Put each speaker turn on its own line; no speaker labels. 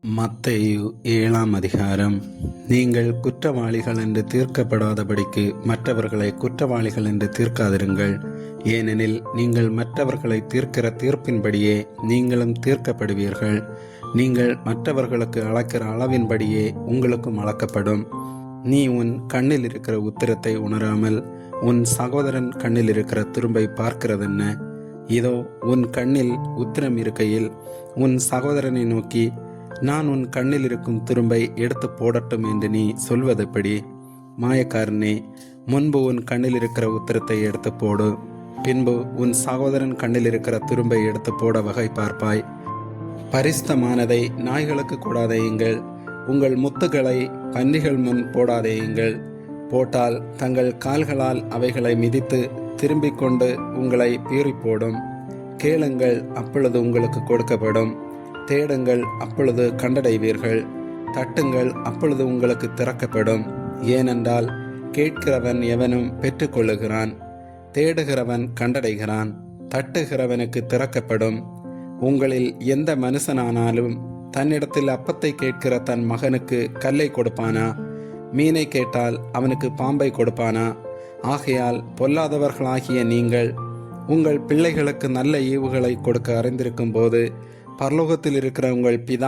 மத்தேயு 7ஆம் அதிகாரம். நீங்கள் குற்றவாளிகள் என்று தீர்க்கப்படாதபடிக்கு மற்றவர்களை குற்றவாளிகள் என்று தீர்க்காதிருங்கள். ஏனெனில் நீங்கள் மற்றவர்களை தீர்க்கிற தீர்ப்பின்படியே நீங்களும் தீர்க்கப்படுவீர்கள். நீங்கள் மற்றவர்களுக்கு அளக்கிற அளவின்படியே உங்களுக்கும் அளக்கப்படும். நீ உன் கண்ணில் இருக்கிற உத்திரத்தை உணராமல் உன் சகோதரன் கண்ணில் இருக்கிற துரும்பை பார்க்கிறதென்ன? இதோ, உன் கண்ணில் உத்திரம் இருக்கையில் உன் சகோதரனை நோக்கி, நான் உன் கண்ணில் இருக்கும் துரும்பை எடுத்து போடட்டும் என்று நீ சொல்வதெப்படி? மாயக்காரனே, முன்பு உன் கண்ணில் இருக்கிற உத்திரத்தை எடுத்து போடு, பின்பு உன் சகோதரன் கண்ணில் இருக்கிற துரும்பை எடுத்து போட வகை பார்ப்பாய். பரிசுத்தமானதை நாய்களுக்கு கொடாதேயுங்கள், உங்கள் முத்துகளை பன்றிகள் முன் போடாதேயுங்கள். போட்டால் தங்கள் கால்களால் அவைகளை மிதித்து திரும்பிக் கொண்டு உங்களை பீறி போடும். கேளுங்கள், அப்பொழுது உங்களுக்கு கொடுக்கப்படும். தேடுங்கள், அப்பொழுது கண்டடைவீர்கள். தட்டுங்கள், அப்பொழுது உங்களுக்கு திறக்கப்படும். ஏனென்றால் கேட்கிறவன் எவனும் பெற்றுக்கொள்ளுகிறான், தேடுகிறவன் கண்டடைகிறான், தட்டுகிறவனுக்கு திறக்கப்படும். உங்களில் எந்த மனுஷனானாலும் தன்னிடத்தில் அப்பத்தை கேட்கிற தன் மகனுக்கு கல்லை கொடுப்பானா? மீனை கேட்டால் அவனுக்கு பாம்பை கொடுப்பானா? ஆகையால் பொல்லாதவர்களாகிய நீங்கள் உங்கள் பிள்ளைகளுக்கு நல்ல ஈவுகளை கொடுக்க அறிந்திருக்கும் போது பரலோகத்தில் இருக்கிற உங்கள் பிதா